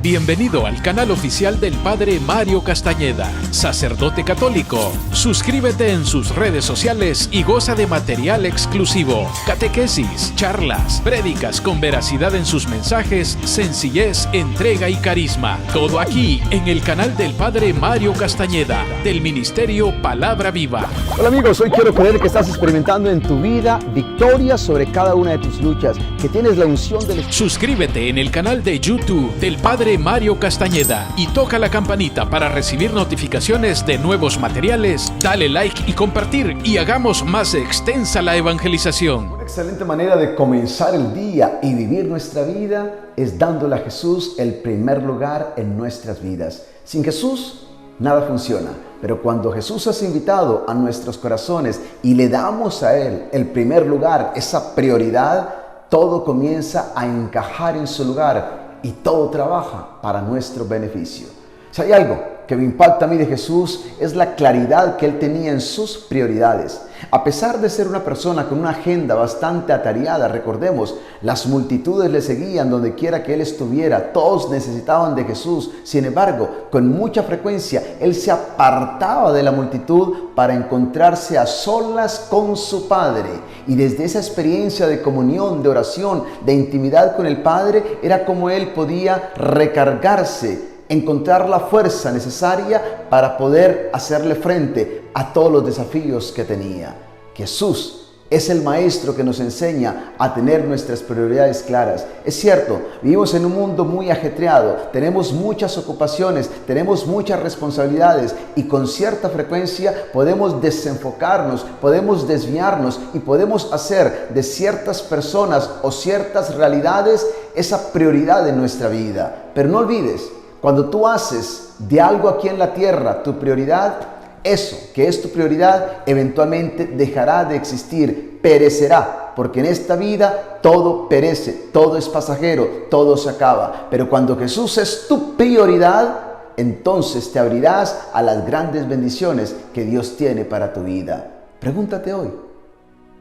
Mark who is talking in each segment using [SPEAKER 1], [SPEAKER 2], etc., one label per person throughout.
[SPEAKER 1] Bienvenido al canal oficial del Padre Mario Castañeda, sacerdote católico. Suscríbete en sus redes sociales y goza de material exclusivo, catequesis, charlas, prédicas con veracidad en sus mensajes, sencillez, entrega y carisma. Todo aquí en el canal del Padre Mario Castañeda, del Ministerio Palabra Viva.
[SPEAKER 2] Hola amigos, hoy quiero creer que estás experimentando en tu vida victoria sobre cada una de tus luchas, que tienes la unción del Espíritu.
[SPEAKER 1] Suscríbete en el canal de YouTube del Padre Mario Castañeda y toca la campanita para recibir notificaciones de nuevos materiales. Dale like y compartir y hagamos más extensa la evangelización.
[SPEAKER 2] Una excelente manera de comenzar el día y vivir nuestra vida es dándole a Jesús el primer lugar en nuestras vidas. Sin Jesús, nada funciona. Pero cuando Jesús es invitado a nuestros corazones y le damos a Él el primer lugar, esa prioridad, todo comienza a encajar en su lugar y todo trabaja para nuestro beneficio. Si hay algo que me impacta a mí de Jesús, es la claridad que Él tenía en sus prioridades. A pesar de ser una persona con una agenda bastante atareada, recordemos, las multitudes le seguían donde quiera que Él estuviera, todos necesitaban de Jesús. Sin embargo, con mucha frecuencia, Él se apartaba de la multitud para encontrarse a solas con su Padre. Y desde esa experiencia de comunión, de oración, de intimidad con el Padre, era como Él podía recargarse, encontrar la fuerza necesaria para poder hacerle frente a todos los desafíos que tenía. Jesús es el maestro que nos enseña a tener nuestras prioridades claras. Es cierto, vivimos en un mundo muy ajetreado, tenemos muchas ocupaciones, tenemos muchas responsabilidades y con cierta frecuencia podemos desenfocarnos, podemos desviarnos y podemos hacer de ciertas personas o ciertas realidades esa prioridad en nuestra vida. Pero no olvides, cuando tú haces de algo aquí en la tierra tu prioridad, eso que es tu prioridad eventualmente dejará de existir, perecerá, porque en esta vida todo perece, todo es pasajero, todo se acaba. Pero cuando Jesús es tu prioridad, entonces te abrirás a las grandes bendiciones que Dios tiene para tu vida. Pregúntate hoy,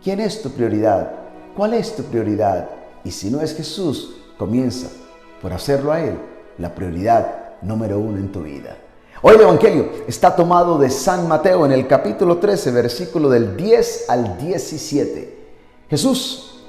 [SPEAKER 2] ¿quién es tu prioridad? ¿Cuál es tu prioridad? Y si no es Jesús, comienza por hacerlo a Él la prioridad número 1 en tu vida. Hoy el Evangelio está tomado de San Mateo en el capítulo 13, versículo del 10 al 17. Jesús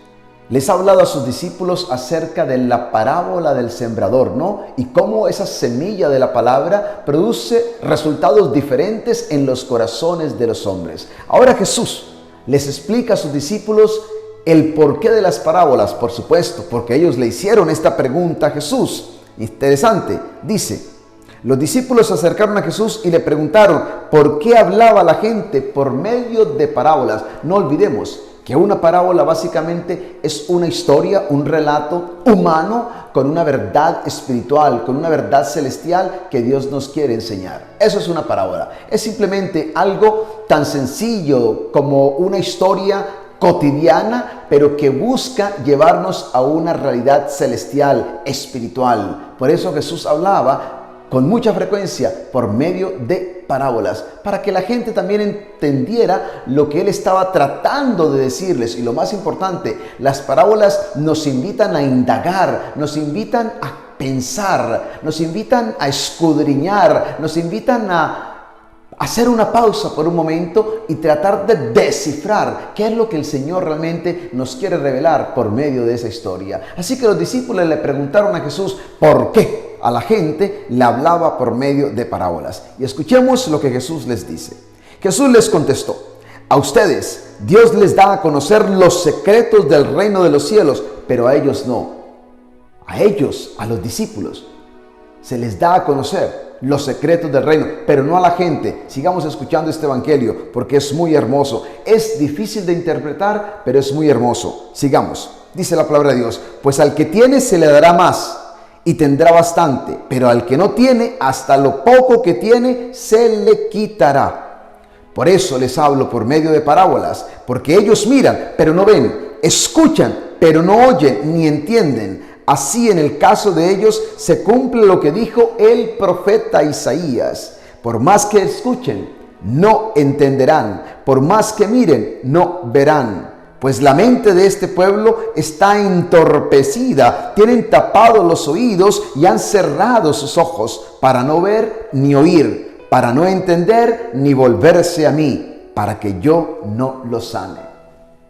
[SPEAKER 2] les ha hablado a sus discípulos acerca de la parábola del sembrador, ¿no? Y cómo esa semilla de la palabra produce resultados diferentes en los corazones de los hombres. Ahora Jesús les explica a sus discípulos el porqué de las parábolas, por supuesto, porque ellos le hicieron esta pregunta a Jesús. Interesante, dice: los discípulos se acercaron a Jesús y le preguntaron por qué hablaba la gente por medio de parábolas. No olvidemos que una parábola básicamente es una historia, un relato humano con una verdad espiritual, con una verdad celestial que Dios nos quiere enseñar. Eso es una parábola. Es simplemente algo tan sencillo como una historia cotidiana, pero que busca llevarnos a una realidad celestial, espiritual. Por eso Jesús hablaba con mucha frecuencia por medio de parábolas, para que la gente también entendiera lo que Él estaba tratando de decirles. Y lo más importante, las parábolas nos invitan a indagar, nos invitan a pensar, nos invitan a escudriñar, nos invitan a hacer una pausa por un momento y tratar de descifrar qué es lo que el Señor realmente nos quiere revelar por medio de esa historia. Así que los discípulos le preguntaron a Jesús por qué a la gente le hablaba por medio de parábolas. Y escuchemos lo que Jesús les dice. Jesús les contestó: a ustedes Dios les da a conocer los secretos del reino de los cielos, pero a ellos no. A ellos, a los discípulos, se les da a conocer los secretos del reino, pero no a la gente. Sigamos escuchando este evangelio porque es muy hermoso. Es difícil de interpretar, pero es muy hermoso. Sigamos. Dice la palabra de Dios: pues al que tiene se le dará más y tendrá bastante, pero al que no tiene, hasta lo poco que tiene se le quitará. Por eso les hablo por medio de parábolas, porque ellos miran, pero no ven, escuchan, pero no oyen ni entienden. Así en el caso de ellos se cumple lo que dijo el profeta Isaías: por más que escuchen, no entenderán, por más que miren, no verán, pues la mente de este pueblo está entorpecida, tienen tapados los oídos y han cerrado sus ojos para no ver ni oír, para no entender ni volverse a mí, para que yo no los sane.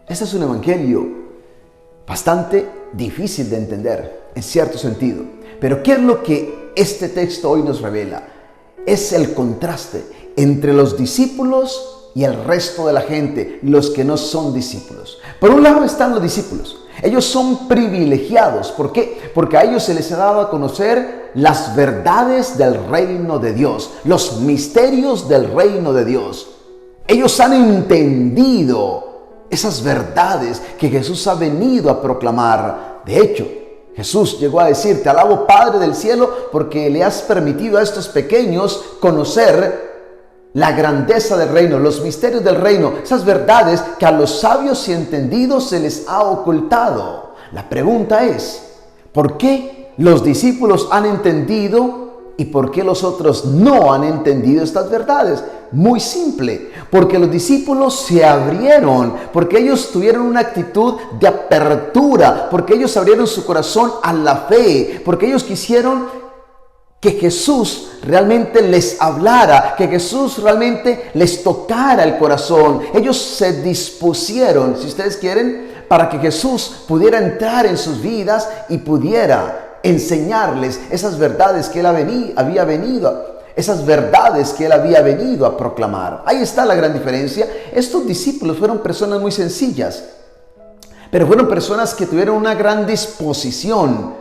[SPEAKER 2] Este es un evangelio bastante difícil de entender, en cierto sentido. Pero ¿qué es lo que este texto hoy nos revela? Es el contraste entre los discípulos y el resto de la gente, los que no son discípulos. Por un lado están los discípulos. Ellos son privilegiados. ¿Por qué? Porque a ellos se les ha dado a conocer las verdades del reino de Dios, los misterios del reino de Dios. Ellos han entendido esas verdades que Jesús ha venido a proclamar. De hecho, Jesús llegó a decir: te alabo, Padre del cielo, porque le has permitido a estos pequeños conocer la grandeza del reino, los misterios del reino, esas verdades que a los sabios y entendidos se les ha ocultado. La pregunta es, ¿por qué los discípulos han entendido y por qué los otros no han entendido estas verdades? Muy simple, porque los discípulos se abrieron, porque ellos tuvieron una actitud de apertura, porque ellos abrieron su corazón a la fe, porque ellos quisieron que Jesús realmente les hablara, que Jesús realmente les tocara el corazón. Ellos se dispusieron, si ustedes quieren, para que Jesús pudiera entrar en sus vidas y pudiera enseñarles esas verdades que Él había venido, esas verdades que Él había venido a proclamar. Ahí está la gran diferencia. Estos discípulos fueron personas muy sencillas, pero fueron personas que tuvieron una gran disposición,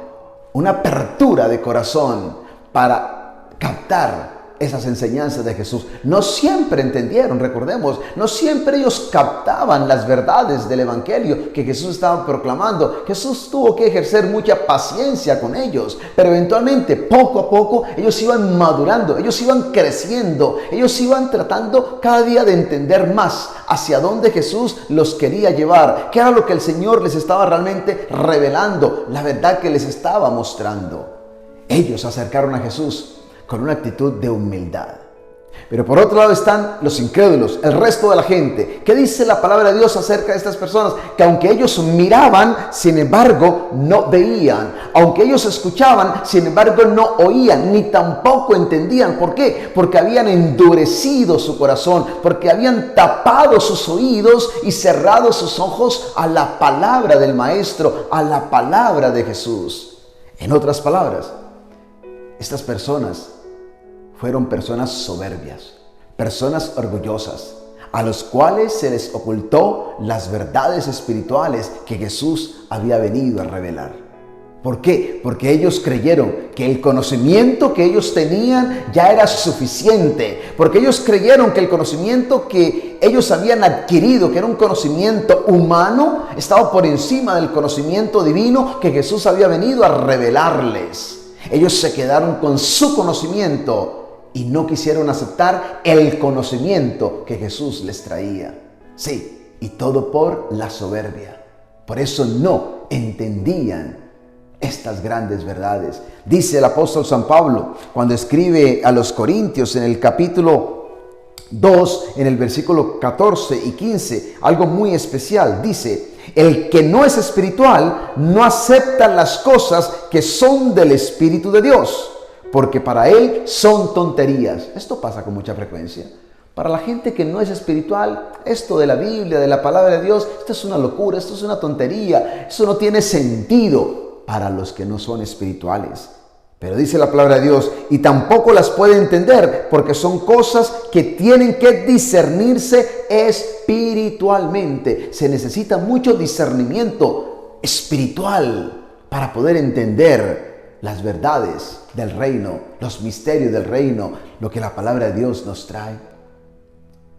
[SPEAKER 2] una apertura de corazón para captar esas enseñanzas de Jesús. No siempre entendieron, recordemos, no siempre ellos captaban las verdades del evangelio que Jesús estaba proclamando. Jesús tuvo que ejercer mucha paciencia con ellos, pero eventualmente, poco a poco, ellos iban madurando, ellos iban creciendo, ellos iban tratando cada día de entender más hacia dónde Jesús los quería llevar, qué era lo que el Señor les estaba realmente revelando, la verdad que les estaba mostrando. Ellos se acercaron a Jesús con una actitud de humildad. Pero por otro lado están los incrédulos, el resto de la gente. ¿Qué dice la palabra de Dios acerca de estas personas? Que aunque ellos miraban, sin embargo no veían. Aunque ellos escuchaban, sin embargo no oían, ni tampoco entendían. ¿Por qué? Porque habían endurecido su corazón, porque habían tapado sus oídos y cerrado sus ojos a la palabra del Maestro, a la palabra de Jesús. En otras palabras, estas personas fueron personas soberbias, personas orgullosas, a los cuales se les ocultó las verdades espirituales que Jesús había venido a revelar. ¿Por qué? Porque ellos creyeron que el conocimiento que ellos tenían ya era suficiente, porque ellos creyeron que el conocimiento que ellos habían adquirido, que era un conocimiento humano, estaba por encima del conocimiento divino que Jesús había venido a revelarles. Ellos se quedaron con su conocimiento y no quisieron aceptar el conocimiento que Jesús les traía. Sí, y todo por la soberbia. Por eso no entendían estas grandes verdades. Dice el apóstol San Pablo cuando escribe a los Corintios en el capítulo 2, en el versículo 14 y 15, algo muy especial. Dice: el que no es espiritual no acepta las cosas que son del Espíritu de Dios, porque para él son tonterías. Esto pasa con mucha frecuencia. Para la gente que no es espiritual, esto de la Biblia, de la palabra de Dios, esto es una locura, esto es una tontería, eso no tiene sentido para los que no son espirituales. Pero dice la palabra de Dios, y tampoco las puede entender, porque son cosas que tienen que discernirse espiritualmente. Se necesita mucho discernimiento espiritual para poder entender las verdades del reino, los misterios del reino, lo que la palabra de Dios nos trae.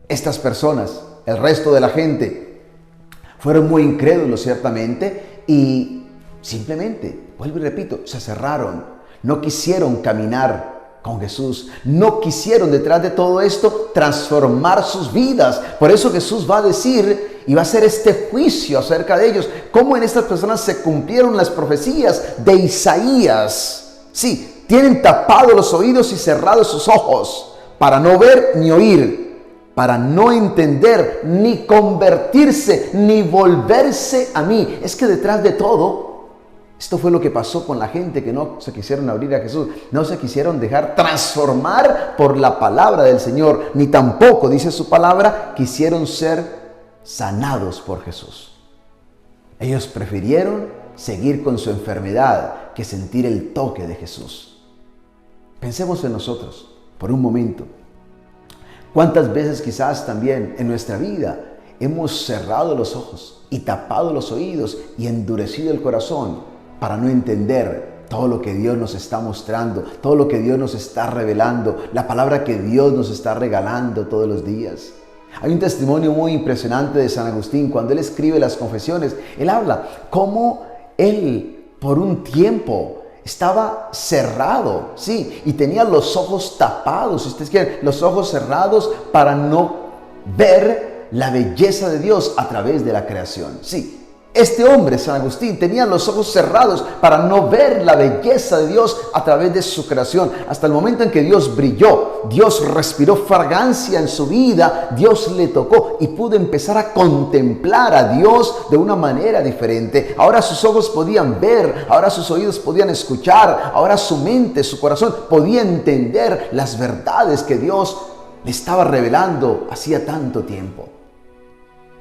[SPEAKER 2] Estas personas, el resto de la gente, fueron muy incrédulos ciertamente y simplemente, vuelvo y repito, se cerraron. No quisieron caminar con Jesús. No quisieron detrás de todo esto transformar sus vidas. Por eso Jesús va a decir y va a hacer este juicio acerca de ellos. Cómo en estas personas se cumplieron las profecías de Isaías. Sí, tienen tapados los oídos y cerrados sus ojos para no ver ni oír. para no entender, ni convertirse, ni volverse a mí. Es que detrás de todo, esto fue lo que pasó con la gente que no se quisieron abrir a Jesús, no se quisieron dejar transformar por la palabra del Señor, ni tampoco, dice su palabra, quisieron ser sanados por Jesús. Ellos prefirieron seguir con su enfermedad que sentir el toque de Jesús. Pensemos en nosotros por un momento. ¿Cuántas veces quizás también en nuestra vida hemos cerrado los ojos y tapado los oídos y endurecido el corazón para no entender todo lo que Dios nos está mostrando, todo lo que Dios nos está revelando, la palabra que Dios nos está regalando todos los días? Hay un testimonio muy impresionante de San Agustín. Cuando él escribe las confesiones, él habla cómo él por un tiempo estaba cerrado, sí, y tenía los ojos tapados, si ustedes quieren, los ojos cerrados para no ver la belleza de Dios a través de la creación. Sí, este hombre, San Agustín, tenía los ojos cerrados para no ver la belleza de Dios a través de su creación. Hasta el momento en que Dios brilló, Dios respiró fragancia en su vida, Dios le tocó y pudo empezar a contemplar a Dios de una manera diferente. Ahora sus ojos podían ver, ahora sus oídos podían escuchar, ahora su mente, su corazón podía entender las verdades que Dios le estaba revelando hacía tanto tiempo.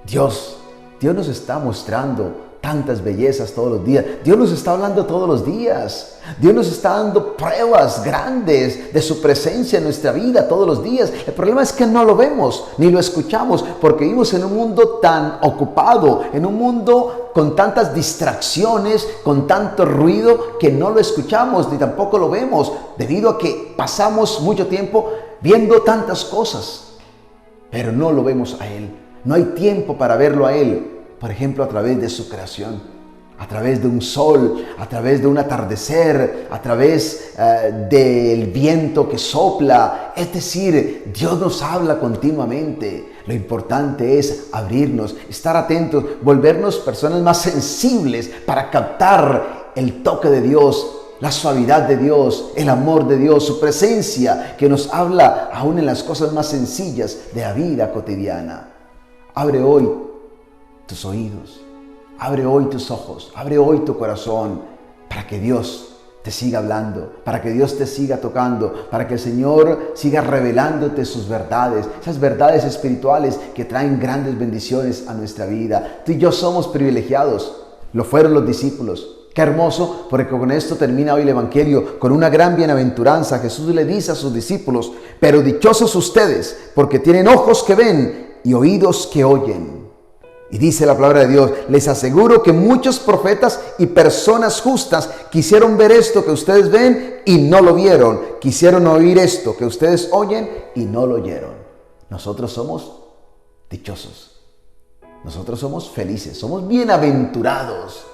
[SPEAKER 2] Dios nos está mostrando tantas bellezas todos los días. Dios nos está hablando todos los días. Dios nos está dando pruebas grandes de su presencia en nuestra vida todos los días. El problema es que no lo vemos ni lo escuchamos porque vivimos en un mundo tan ocupado, en un mundo con tantas distracciones, con tanto ruido que no lo escuchamos ni tampoco lo vemos debido a que pasamos mucho tiempo viendo tantas cosas, pero no lo vemos a Él. No hay tiempo para verlo a Él. Por ejemplo, a través de su creación, a través de un sol, a través de un atardecer, a través del viento que sopla. Es decir, Dios nos habla continuamente. Lo importante es abrirnos, estar atentos, volvernos personas más sensibles para captar el toque de Dios, la suavidad de Dios, el amor de Dios, su presencia que nos habla aún en las cosas más sencillas de la vida cotidiana. Abre hoy tus oídos, abre hoy tus ojos, abre hoy tu corazón para que Dios te siga hablando, para que Dios te siga tocando, para que el Señor siga revelándote sus verdades, esas verdades espirituales que traen grandes bendiciones a nuestra vida. Tú y yo somos privilegiados, lo fueron los discípulos. Qué hermoso, porque con esto termina hoy el Evangelio, con una gran bienaventuranza. Jesús le dice a sus discípulos: pero dichosos ustedes, porque tienen ojos que ven y oídos que oyen. Y dice la palabra de Dios: les aseguro que muchos profetas y personas justas quisieron ver esto que ustedes ven y no lo vieron. Quisieron oír esto que ustedes oyen y no lo oyeron. Nosotros somos dichosos. Nosotros somos felices, somos bienaventurados,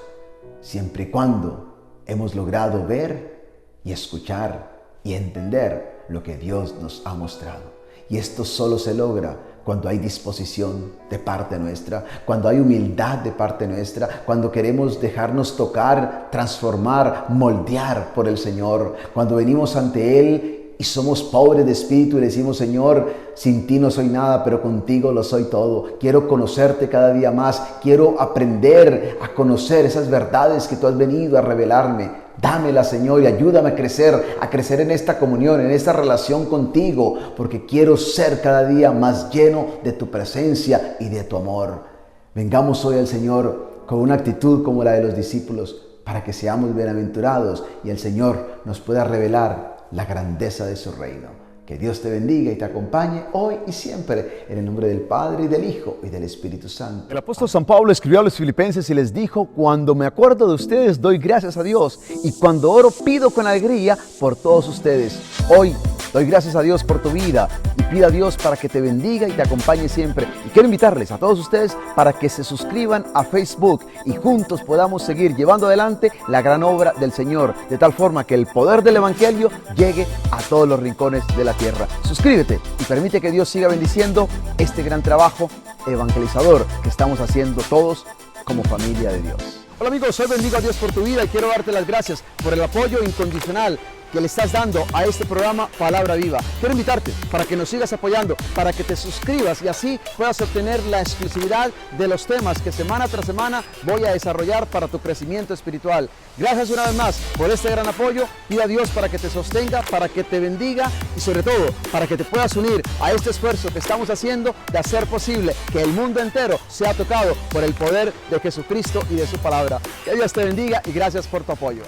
[SPEAKER 2] siempre y cuando hemos logrado ver y escuchar y entender lo que Dios nos ha mostrado. Y esto solo se logra cuando hay disposición de parte nuestra, cuando hay humildad de parte nuestra, cuando queremos dejarnos tocar, transformar, moldear por el Señor, cuando venimos ante Él y somos pobres de espíritu y decimos: Señor, sin ti no soy nada, pero contigo lo soy todo. Quiero conocerte cada día más, quiero aprender a conocer esas verdades que tú has venido a revelarme. Dámela, Señor, y ayúdame a crecer en esta comunión, en esta relación contigo, porque quiero ser cada día más lleno de tu presencia y de tu amor. Vengamos hoy al Señor con una actitud como la de los discípulos, para que seamos bienaventurados y el Señor nos pueda revelar la grandeza de su reino. Que Dios te bendiga y te acompañe hoy y siempre, en el nombre del Padre, y del Hijo, y del Espíritu Santo.
[SPEAKER 3] El apóstol San Pablo escribió a los filipenses y les dijo: cuando me acuerdo de ustedes doy gracias a Dios, y cuando oro pido con alegría por todos ustedes. Hoy doy gracias a Dios por tu vida y pido a Dios para que te bendiga y te acompañe siempre. Y quiero invitarles a todos ustedes para que se suscriban a Facebook y juntos podamos seguir llevando adelante la gran obra del Señor, de tal forma que el poder del Evangelio llegue a todos los rincones de la tierra. Suscríbete y permite que Dios siga bendiciendo este gran trabajo evangelizador que estamos haciendo todos como familia de Dios. Hola amigos, hoy bendigo a Dios por tu vida y quiero darte las gracias por el apoyo incondicional que le estás dando a este programa Palabra Viva. Quiero invitarte para que nos sigas apoyando, para que te suscribas y así puedas obtener la exclusividad de los temas que semana tras semana voy a desarrollar para tu crecimiento espiritual. Gracias una vez más por este gran apoyo. Pido a Dios para que te sostenga, para que te bendiga y sobre todo para que te puedas unir a este esfuerzo que estamos haciendo de hacer posible que el mundo entero sea tocado por el poder de Jesucristo y de su palabra. Que Dios te bendiga y gracias por tu apoyo.